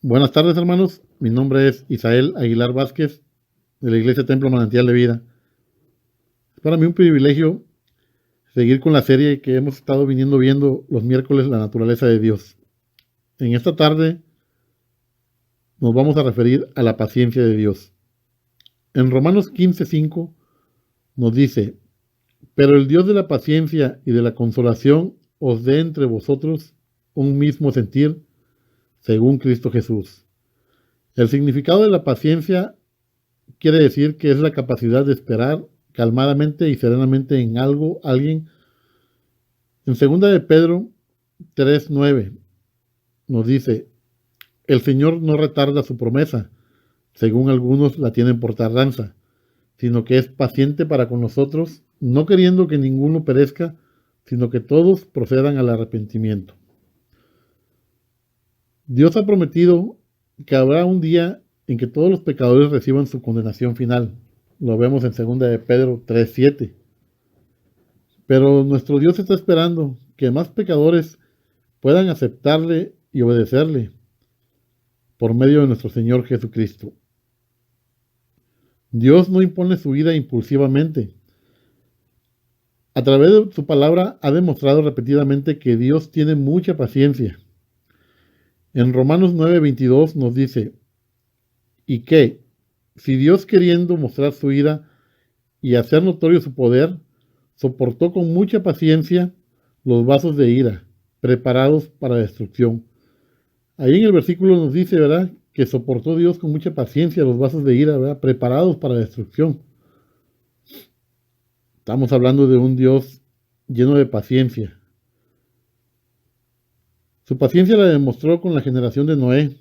Buenas tardes, hermanos. Mi nombre es Isael Aguilar Vázquez, de la Iglesia Templo Manantial de Vida. Es para mí un privilegio seguir con la serie que hemos estado viendo los miércoles, la naturaleza de Dios. En esta tarde nos vamos a referir a la paciencia de Dios. En Romanos 15:5 nos dice: pero el Dios de la paciencia y de la consolación os dé entre vosotros un mismo sentir, según Cristo Jesús. El significado de la paciencia quiere decir que es la capacidad de esperar calmadamente y serenamente en algo, alguien. En 2 de Pedro 3:9 nos dice: el Señor no retarda su promesa, según algunos la tienen por tardanza, sino que es paciente para con nosotros, no queriendo que ninguno perezca, sino que todos procedan al arrepentimiento. Dios ha prometido que habrá un día en que todos los pecadores reciban su condenación final. Lo vemos en 2 de Pedro 3:7. Pero nuestro Dios está esperando que más pecadores puedan aceptarle y obedecerle por medio de nuestro Señor Jesucristo. Dios no impone su vida impulsivamente. A través de su palabra ha demostrado repetidamente que Dios tiene mucha paciencia. En Romanos 9:22 nos dice: y que, si Dios, queriendo mostrar su ira y hacer notorio su poder, soportó con mucha paciencia los vasos de ira, preparados para destrucción. Ahí en el versículo nos dice, ¿verdad?, que soportó Dios con mucha paciencia los vasos de ira, ¿verdad?, preparados para destrucción. Estamos hablando de un Dios lleno de paciencia. Su paciencia la demostró con la generación de Noé.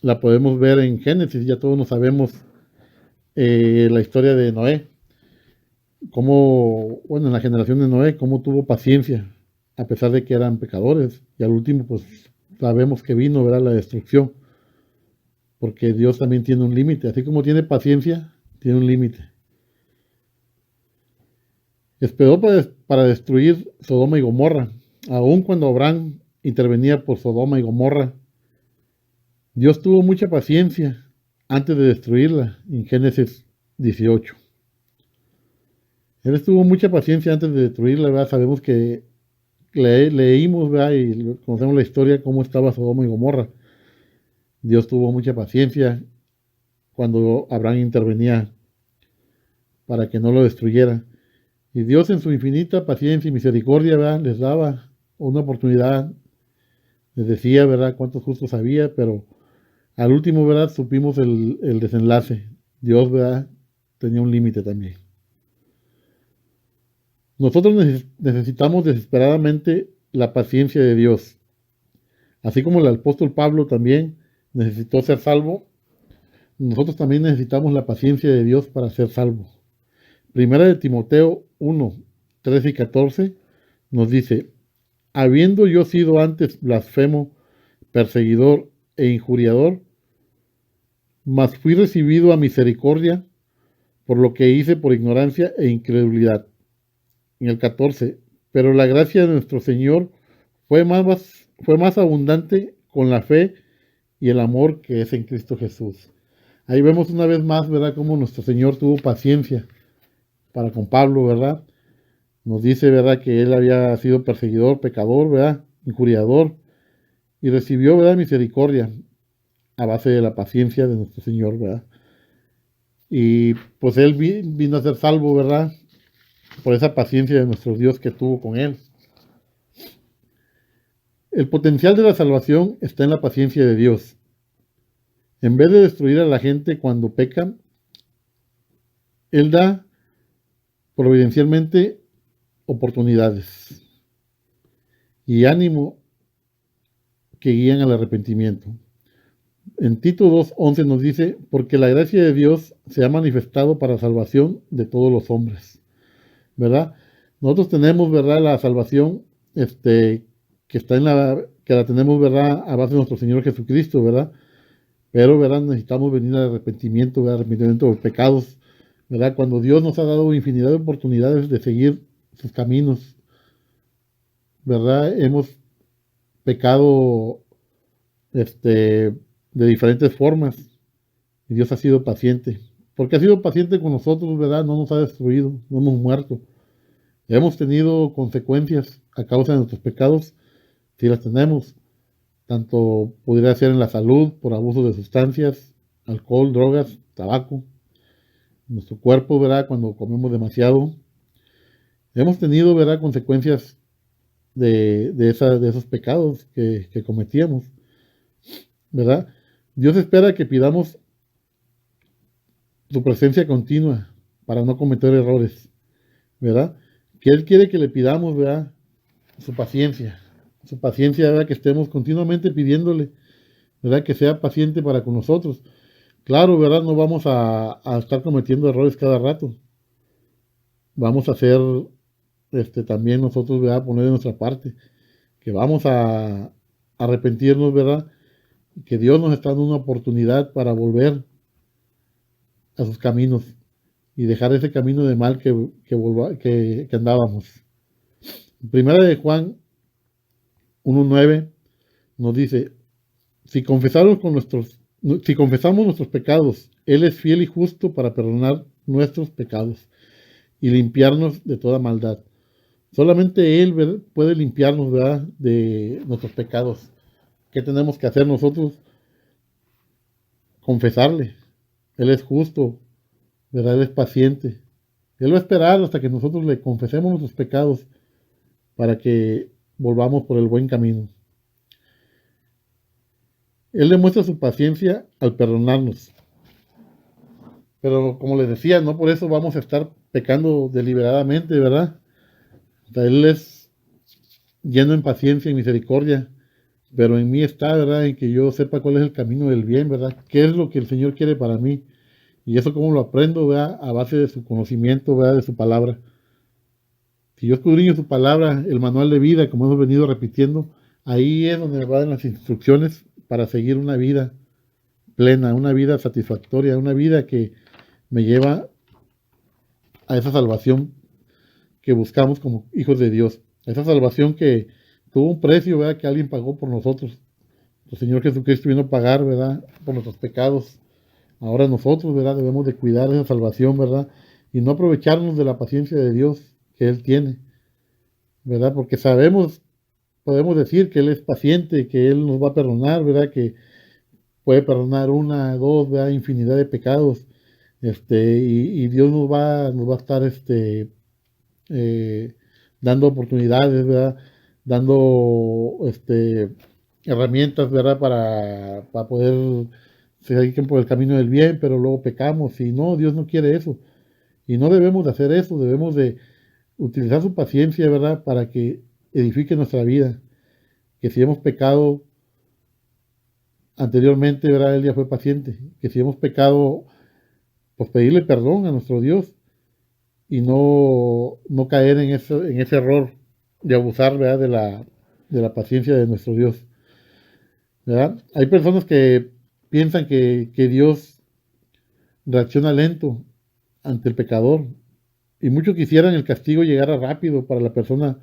La podemos ver en Génesis, ya todos nos sabemos la historia de Noé. Cómo, bueno, en la generación de Noé, cómo tuvo paciencia, a pesar de que eran pecadores. Y al último, pues, sabemos que vino, ¿verdad?, la destrucción. Porque Dios también tiene un límite. Así como tiene paciencia, tiene un límite. Esperó para destruir Sodoma y Gomorra. Aun cuando Abraham intervenía por Sodoma y Gomorra, Dios tuvo mucha paciencia antes de destruirla, en Génesis 18. Él tuvo mucha paciencia antes de destruirla, ¿verdad? Sabemos que leímos, ¿verdad?, y conocemos la historia, cómo estaba Sodoma y Gomorra. Dios tuvo mucha paciencia cuando Abraham intervenía para que no lo destruyera. Y Dios, en su infinita paciencia y misericordia, ¿verdad?, les daba una oportunidad. Les decía, ¿verdad?, cuántos justos había, pero al último, ¿verdad?, supimos el desenlace. Dios, ¿verdad?, tenía un límite también. Nosotros necesitamos desesperadamente la paciencia de Dios. Así como el apóstol Pablo también necesitó ser salvo, nosotros también necesitamos la paciencia de Dios para ser salvos. Primera de Timoteo 1:13 y 14 nos dice: habiendo yo sido antes blasfemo, perseguidor e injuriador, mas fui recibido a misericordia por lo que hice por ignorancia e incredulidad. En el 14, pero la gracia de nuestro Señor fue más abundante con la fe y el amor que es en Cristo Jesús. Ahí vemos una vez más, ¿verdad?, cómo nuestro Señor tuvo paciencia para con Pablo, ¿verdad? Nos dice, ¿verdad?, que él había sido perseguidor, pecador, ¿verdad?, injuriador, y recibió, ¿verdad?, misericordia a base de la paciencia de nuestro Señor, ¿verdad? Y pues él vino a ser salvo, ¿verdad?, por esa paciencia de nuestro Dios que tuvo con él. El potencial de la salvación está en la paciencia de Dios. En vez de destruir a la gente cuando pecan, Él da providencialmente oportunidades y ánimo que guían al arrepentimiento. En Tito 2:11 nos dice: porque la gracia de Dios se ha manifestado para salvación de todos los hombres, ¿verdad? Nosotros tenemos, ¿verdad?, la salvación que la tenemos, ¿verdad?, a base de nuestro Señor Jesucristo, ¿verdad? Pero, ¿verdad?, necesitamos venir al arrepentimiento, ¿verdad?, arrepentimiento de los pecados, ¿verdad? Cuando Dios nos ha dado infinidad de oportunidades de seguir sus caminos, ¿verdad? Hemos pecado, de diferentes formas. Y Dios ha sido paciente. Porque ha sido paciente con nosotros, ¿verdad? No nos ha destruido, no hemos muerto. Hemos tenido consecuencias a causa de nuestros pecados, sí las tenemos. Tanto podría ser en la salud, por abuso de sustancias, alcohol, drogas, tabaco. Nuestro cuerpo, ¿verdad? Cuando comemos demasiado. Hemos tenido, ¿verdad? Consecuencias de esos pecados que cometíamos, ¿verdad? Dios espera que pidamos su presencia continua para no cometer errores, ¿verdad? Que Él quiere que le pidamos, ¿verdad? Su paciencia, ¿verdad? Que estemos continuamente pidiéndole, ¿verdad? Que sea paciente para con nosotros. Claro, ¿verdad? No vamos a estar cometiendo errores cada rato. Vamos a hacer, también nosotros, ¿verdad? Poner de nuestra parte, que vamos a arrepentirnos, ¿verdad? Que Dios nos está dando una oportunidad para volver a sus caminos y dejar ese camino de mal que andábamos. Primera de Juan 1:9 nos dice, si confesamos nuestros pecados, Él es fiel y justo para perdonar nuestros pecados y limpiarnos de toda maldad. Solamente Él puede limpiarnos, ¿verdad? De nuestros pecados. ¿Qué tenemos que hacer nosotros? Confesarle. Él es justo, ¿verdad? Él es paciente. Él va a esperar hasta que nosotros le confesemos nuestros pecados para que volvamos por el buen camino. Él demuestra su paciencia al perdonarnos. Pero como les decía, no por eso vamos a estar pecando deliberadamente, ¿verdad? O sea, Él es lleno en paciencia y misericordia, pero en mí está, ¿verdad? En que yo sepa cuál es el camino del bien, ¿verdad? ¿Qué es lo que el Señor quiere para mí? Y eso cómo lo aprendo, ¿verdad? A base de su conocimiento, ¿verdad? De su palabra. Si yo escudriño su palabra, el manual de vida, como hemos venido repitiendo, ahí es donde me van las instrucciones para seguir una vida plena, una vida satisfactoria, una vida que me lleva a esa salvación que buscamos como hijos de Dios. Esa salvación que tuvo un precio, ¿verdad? Que alguien pagó por nosotros. El Señor Jesucristo vino a pagar, ¿verdad? Por nuestros pecados. Ahora nosotros, ¿verdad? Debemos de cuidar esa salvación, ¿verdad? Y no aprovecharnos de la paciencia de Dios que Él tiene, ¿verdad? Porque podemos decir que Él es paciente, que Él nos va a perdonar, ¿verdad? Que puede perdonar una, dos, ¿verdad? Infinidad de pecados. Y Dios nos va a estar, eh, dando oportunidades, ¿verdad? Dando, herramientas, ¿verdad? Para poder seguir por el camino del bien, pero luego pecamos. Y no, Dios no quiere eso. Y no debemos de hacer eso, debemos de utilizar su paciencia, ¿verdad? Para que edifique nuestra vida. Que si hemos pecado anteriormente, ¿verdad? Él ya fue paciente. Que si hemos pecado, pues pedirle perdón a nuestro Dios y no caer en ese error de abusar, ¿verdad? De la paciencia de nuestro Dios, ¿verdad? Hay personas que piensan que Dios reacciona lento ante el pecador y muchos quisieran el castigo llegara rápido para la persona,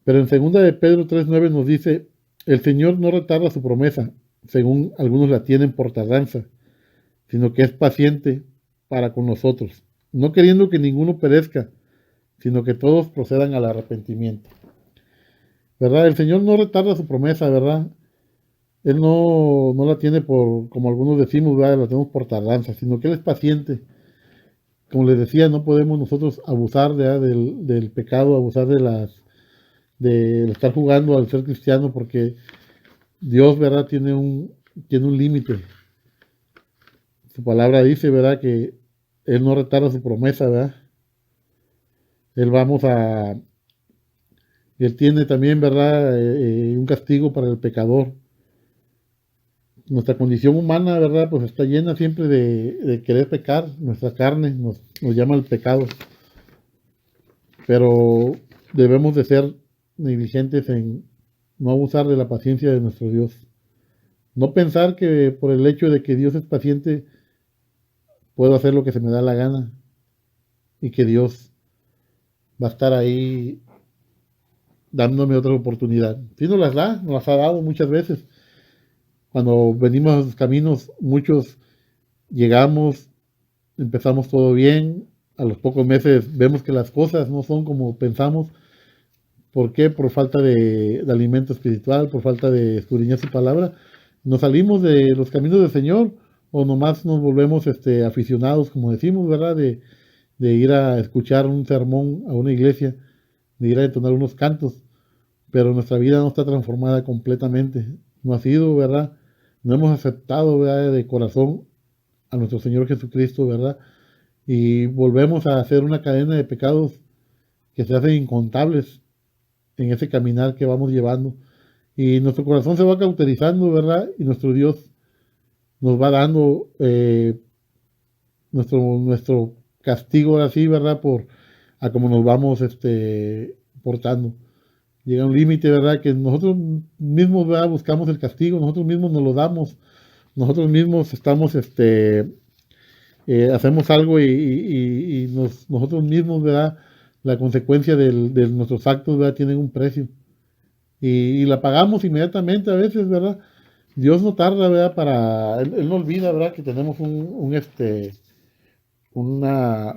pero en segunda de Pedro 3:9 nos dice, el Señor no retarda su promesa, según algunos la tienen por tardanza, sino que es paciente para con nosotros, no queriendo que ninguno perezca, sino que todos procedan al arrepentimiento. ¿Verdad? El Señor no retarda su promesa, ¿verdad? Él no la tiene por, como algunos decimos, ¿verdad? La tenemos por tardanza, sino que Él es paciente. Como les decía, no podemos nosotros abusar, ¿verdad? Del pecado, abusar de estar jugando al ser cristiano, porque Dios, ¿verdad? Tiene un límite. Su palabra dice, ¿verdad? Que Él no retarda su promesa, ¿verdad? Él vamos a, Él tiene también, ¿verdad? Un castigo para el pecador. Nuestra condición humana, ¿verdad? Pues está llena siempre de querer pecar. Nuestra carne nos llama al pecado. Pero debemos de ser negligentes en no abusar de la paciencia de nuestro Dios. No pensar que por el hecho de que Dios es paciente, puedo hacer lo que se me da la gana y que Dios va a estar ahí dándome otra oportunidad. Sí nos las da, nos las ha dado muchas veces, Cuando venimos a sus caminos, muchos llegamos, empezamos todo bien, a los pocos meses vemos que las cosas no son como pensamos. ¿Por qué? Por falta de alimento espiritual, por falta de escudriñar su palabra. Nos salimos de los caminos del Señor o nomás nos volvemos aficionados, como decimos, ¿verdad? De ir a escuchar un sermón a una iglesia, de ir a entonar unos cantos, pero nuestra vida no está transformada completamente. No ha sido, ¿verdad? No hemos aceptado, ¿verdad? De corazón a nuestro Señor Jesucristo, ¿verdad? Y volvemos a hacer una cadena de pecados que se hacen incontables en ese caminar que vamos llevando. Y nuestro corazón se va cauterizando, ¿verdad? Y nuestro Dios nos va dando nuestro castigo así, ¿verdad? Por a cómo nos vamos portando. Llega un límite, ¿verdad? Que nosotros mismos, ¿verdad? Buscamos el castigo, nosotros mismos nos lo damos, nosotros mismos estamos, hacemos algo y nosotros mismos, ¿verdad? La consecuencia de nuestros actos, ¿verdad? Tienen un precio. Y la pagamos inmediatamente a veces, ¿verdad? Dios no tarda, ¿verdad? Él no olvida, ¿verdad? Que tenemos una,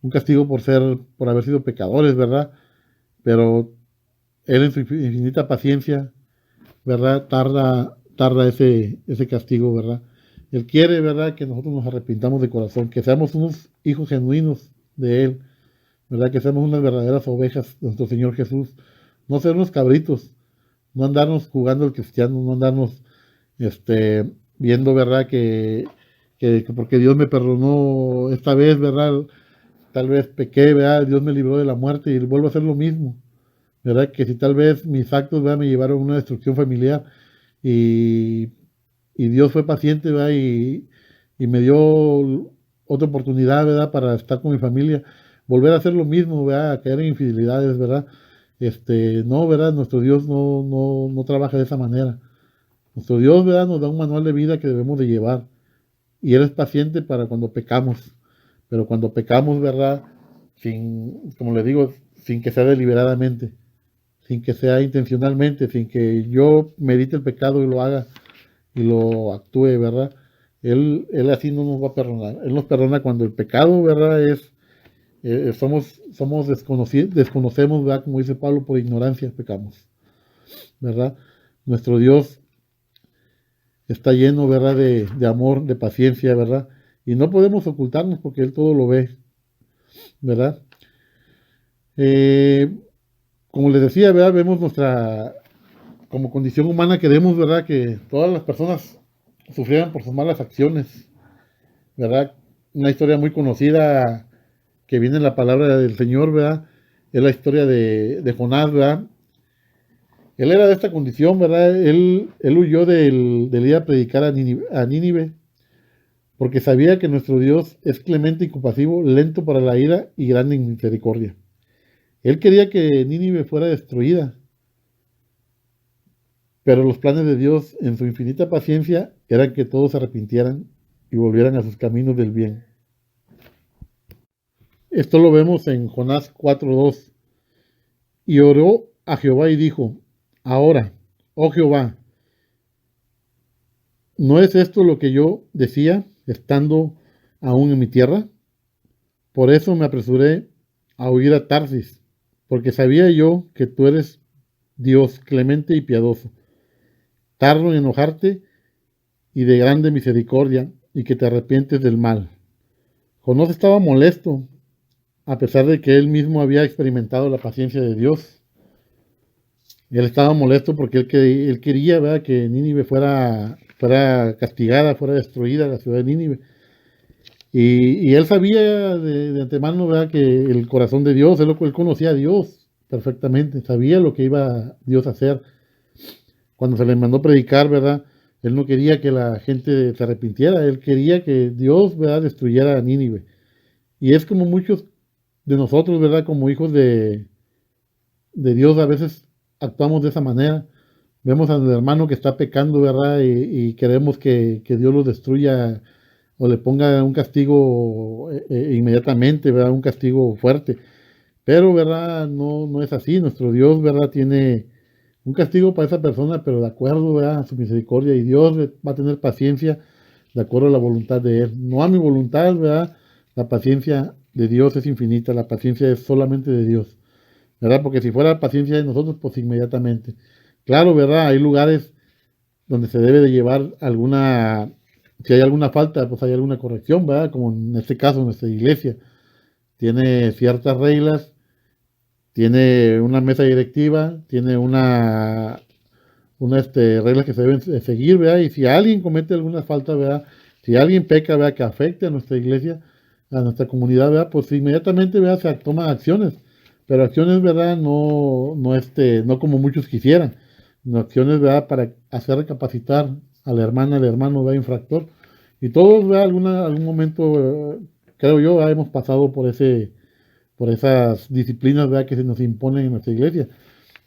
un castigo por haber sido pecadores, ¿verdad? Pero Él en su infinita paciencia, ¿verdad? Tarda ese castigo, ¿verdad? Él quiere, ¿verdad? Que nosotros nos arrepintamos de corazón, que seamos unos hijos genuinos de Él, ¿verdad? Que seamos unas verdaderas ovejas de nuestro Señor Jesús. No ser unos cabritos, no andarnos jugando al cristiano, no andarnos viendo, ¿verdad? Que porque Dios me perdonó esta vez, ¿verdad? Tal vez pequé, ¿verdad? Dios me libró de la muerte y vuelvo a hacer lo mismo, ¿verdad? Que si tal vez mis actos, ¿verdad? Me llevaron a una destrucción familiar y, y Dios fue paciente, ¿verdad? Y me dio otra oportunidad, ¿verdad? Para estar con mi familia, volver a hacer lo mismo, ¿verdad? A caer en infidelidades, ¿verdad? No, ¿verdad? Nuestro Dios no trabaja de esa manera. Nuestro Dios, ¿verdad? Nos da un manual de vida que debemos de llevar. Y Él es paciente para cuando pecamos. Pero cuando pecamos, ¿verdad? Como le digo, sin que sea deliberadamente, sin que sea intencionalmente, sin que yo medite el pecado y lo haga y lo actúe, ¿verdad? Él así no nos va a perdonar. Él nos perdona cuando el pecado, ¿verdad? Somos desconocemos, ¿verdad? Como dice Pablo, por ignorancia pecamos, ¿verdad? Nuestro Dios está lleno, ¿verdad? De amor, de paciencia, ¿verdad? Y no podemos ocultarnos porque Él todo lo ve, ¿verdad? Eh, Como les decía, ¿verdad? Vemos como condición humana queremos, ¿verdad? Que todas las personas sufrieran por sus malas acciones, ¿verdad? Una historia muy conocida que viene en la palabra del Señor, ¿verdad? Es la historia de Jonás, ¿verdad? Él era de esta condición, ¿verdad? Él huyó del ir a predicar a Nínive, porque sabía que nuestro Dios es clemente y compasivo, lento para la ira y grande en misericordia. Él quería que Nínive fuera destruida, pero los planes de Dios en su infinita paciencia eran que todos se arrepintieran y volvieran a sus caminos del bien. Esto lo vemos en Jonás 4:2. Y oró a Jehová y dijo, ahora, oh Jehová, ¿no es esto lo que yo decía estando aún en mi tierra? Por eso me apresuré a huir a Tarsis, porque sabía yo que tú eres Dios clemente y piadoso, tardo en enojarte y de grande misericordia, y que te arrepientes del mal. Jonás estaba molesto, a pesar de que él mismo había experimentado la paciencia de Dios. Él estaba molesto porque él quería, ¿verdad? Que Nínive fuera castigada, fuera destruida la ciudad de Nínive. Y él sabía de antemano, ¿verdad? Que el corazón de Dios, él conocía a Dios perfectamente, sabía lo que iba Dios a hacer. Cuando se le mandó predicar, ¿verdad? Él no quería que la gente se arrepintiera, él quería que Dios, ¿verdad? Destruyera a Nínive. Y es como muchos de nosotros, ¿verdad? Como hijos de Dios, a veces actuamos de esa manera. Vemos al hermano que está pecando, ¿verdad? Y queremos que Dios lo destruya o le ponga un castigo inmediatamente, ¿verdad? Un castigo fuerte. Pero, ¿verdad? No es así. Nuestro Dios, ¿verdad? Tiene Un castigo para esa persona, pero de acuerdo, ¿verdad?, a su misericordia, y Dios va a tener paciencia de acuerdo a la voluntad de Él. No a mi voluntad, ¿verdad? La paciencia de Dios es infinita, la paciencia es solamente de Dios, ¿verdad? Porque si fuera paciencia de nosotros, pues inmediatamente. Claro, ¿verdad? Hay lugares donde se debe de llevar alguna, si hay alguna falta, pues hay alguna corrección, ¿verdad? Como en este caso, nuestra iglesia tiene ciertas reglas, tiene una mesa directiva, tiene reglas que se deben seguir, ¿verdad? Y si alguien comete alguna falta, ¿verdad? Si alguien peca, ¿verdad?, que afecte a nuestra iglesia, a nuestra comunidad, ¿verdad?, pues inmediatamente, ¿verdad?, se toman acciones, pero acciones, ¿verdad?, no como muchos quisieran, sino acciones, ¿verdad?, para hacer recapacitar a la hermana, al hermano, ¿verdad?, infractor. Y todos, ¿verdad?, algún momento, creo yo, ¿verdad?, hemos pasado por esas disciplinas, ¿verdad?, que se nos imponen en nuestra iglesia.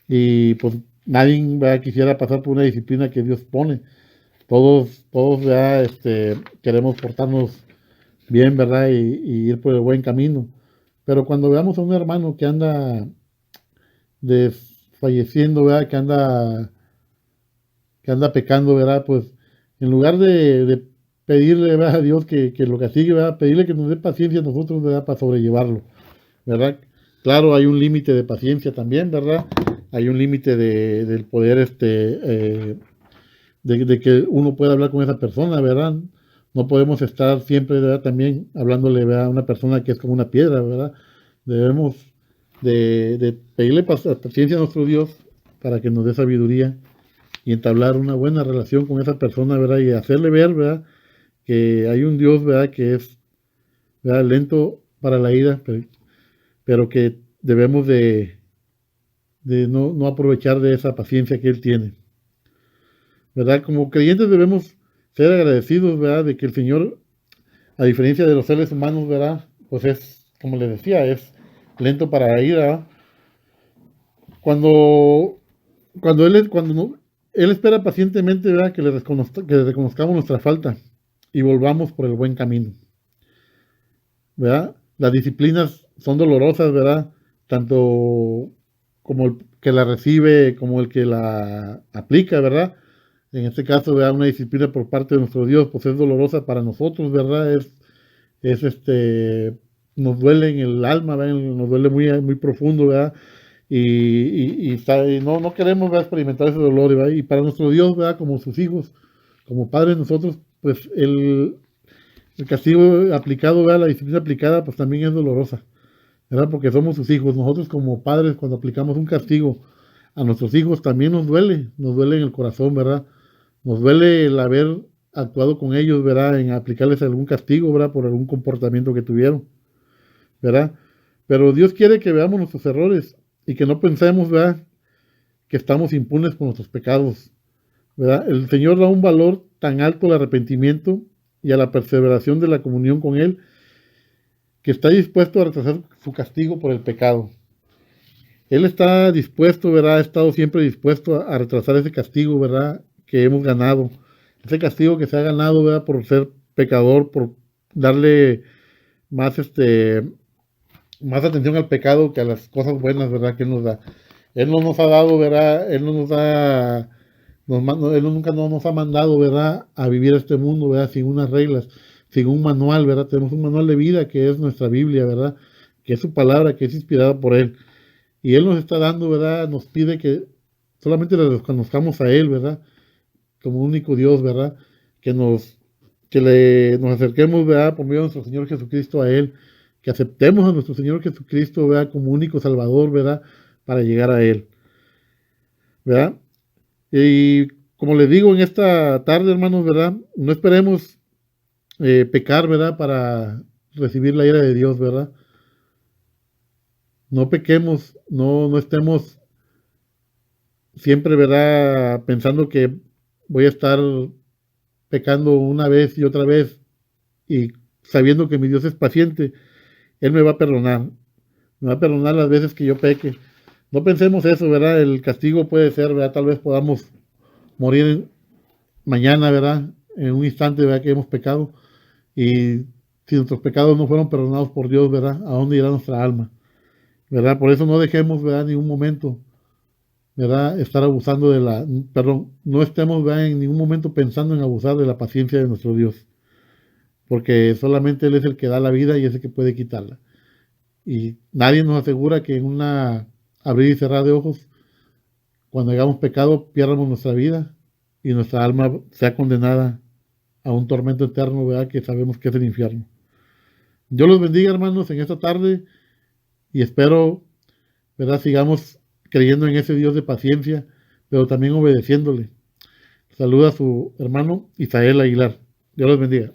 Y pues nadie, ¿verdad?, quisiera pasar por una disciplina que Dios pone. Todos, ¿verdad?, queremos portarnos bien, ¿verdad?, y ir por el buen camino. Pero cuando veamos a un hermano que anda desfalleciendo, ¿verdad?, que anda pecando, ¿verdad?, pues en lugar de pedirle, ¿verdad?, a Dios que lo castigue, ¿verdad?, pedirle que nos dé paciencia a nosotros, ¿verdad?, para sobrellevarlo, ¿verdad? Claro, hay un límite de paciencia también, ¿verdad? Hay un límite del poder, de que uno pueda hablar con esa persona, ¿verdad? No podemos estar siempre, ¿verdad?, también hablándole, ¿verdad?, a una persona que es como una piedra, ¿verdad? Debemos de pedirle paciencia a nuestro Dios para que nos dé sabiduría y entablar una buena relación con esa persona, ¿verdad? Y hacerle ver, ¿verdad?, que hay un Dios, ¿verdad?, que es, ¿verdad?, lento para la ira, pero que debemos de no aprovechar de esa paciencia que Él tiene, ¿verdad? Como creyentes debemos ser agradecidos, ¿verdad?, de que el Señor, a diferencia de los seres humanos, ¿verdad?, pues es, como les decía, es lento para la ira, ¿verdad? Cuando, cuando no, Él espera pacientemente, ¿verdad?, que le reconozcamos nuestra falta y volvamos por el buen camino, ¿verdad? Las disciplinas son dolorosas, ¿verdad? Tanto como el que la recibe como el que la aplica, ¿verdad? En este caso, ¿verdad?, una disciplina por parte de nuestro Dios, pues es dolorosa para nosotros, ¿verdad? Es nos duele en el alma, ¿verdad? Nos duele muy, muy profundo, ¿verdad? Y no queremos, ¿verdad?, experimentar ese dolor, ¿verdad? Y para nuestro Dios, ¿verdad?, como sus hijos, como padres nosotros, pues el castigo aplicado, ¿verdad?, la disciplina aplicada, pues también es dolorosa, ¿verdad? Porque somos sus hijos. Nosotros como padres, cuando aplicamos un castigo a nuestros hijos, también nos duele en el corazón, ¿verdad? Nos duele el haber actuado con ellos, ¿verdad?, en aplicarles algún castigo, ¿verdad?, por algún comportamiento que tuvieron, ¿verdad? Pero Dios quiere que veamos nuestros errores y que no pensemos, ¿verdad?, que estamos impunes por nuestros pecados, ¿verdad? El Señor da un valor tan alto al arrepentimiento y a la perseveración de la comunión con Él, que está dispuesto a retrasar su castigo por el pecado. Él está dispuesto, ¿verdad? Ha estado siempre dispuesto a retrasar ese castigo, ¿verdad?, que hemos ganado. Ese castigo que se ha ganado, ¿verdad?, por ser pecador, por darle más, más atención al pecado que a las cosas buenas, ¿verdad?, que Él nos da. Él no nos ha dado, ¿verdad? Él no nos da, Él nunca nos ha mandado, ¿verdad?, a vivir este mundo, ¿verdad?, sin unas reglas, sin un manual, ¿verdad? Tenemos un manual de vida que es nuestra Biblia, ¿verdad?, que es su palabra, que es inspirada por Él. Y Él nos está dando, ¿verdad? Nos pide que solamente le reconozcamos a Él, ¿verdad?, como único Dios, ¿verdad? Que nos acerquemos, ¿verdad?, por medio de nuestro Señor Jesucristo a Él, que aceptemos a nuestro Señor Jesucristo, ¿verdad?, como único Salvador, ¿verdad?, para llegar a Él, ¿verdad? Y como les digo en esta tarde, hermanos, ¿verdad?, no esperemos pecar, ¿verdad?, para recibir la ira de Dios, ¿verdad? No pequemos, no estemos siempre, ¿verdad?, pensando que voy a estar pecando una vez y otra vez y sabiendo que mi Dios es paciente. Él me va a perdonar las veces que yo peque. No pensemos eso, ¿verdad? El castigo puede ser, ¿verdad? Tal vez podamos morir mañana, ¿verdad?, en un instante, ¿verdad?, que hemos pecado. Y si nuestros pecados no fueron perdonados por Dios, ¿verdad?, ¿a dónde irá nuestra alma? ¿Verdad? Por eso no dejemos, ¿verdad?, ni un momento ¿verdad? Estar abusando de perdón, no estemos, ¿verdad?, en ningún momento pensando en abusar de la paciencia de nuestro Dios, porque solamente Él es el que da la vida y es el que puede quitarla. Y nadie nos asegura que en una abrir y cerrar de ojos, cuando hagamos pecado, pierdamos nuestra vida y nuestra alma sea condenada a un tormento eterno, ¿verdad?, que sabemos que es el infierno. Dios los bendiga, hermanos, en esta tarde y espero, ¿verdad?, sigamos creyendo en ese Dios de paciencia, pero también obedeciéndole. Saluda a su hermano Isael Aguilar. Dios los bendiga.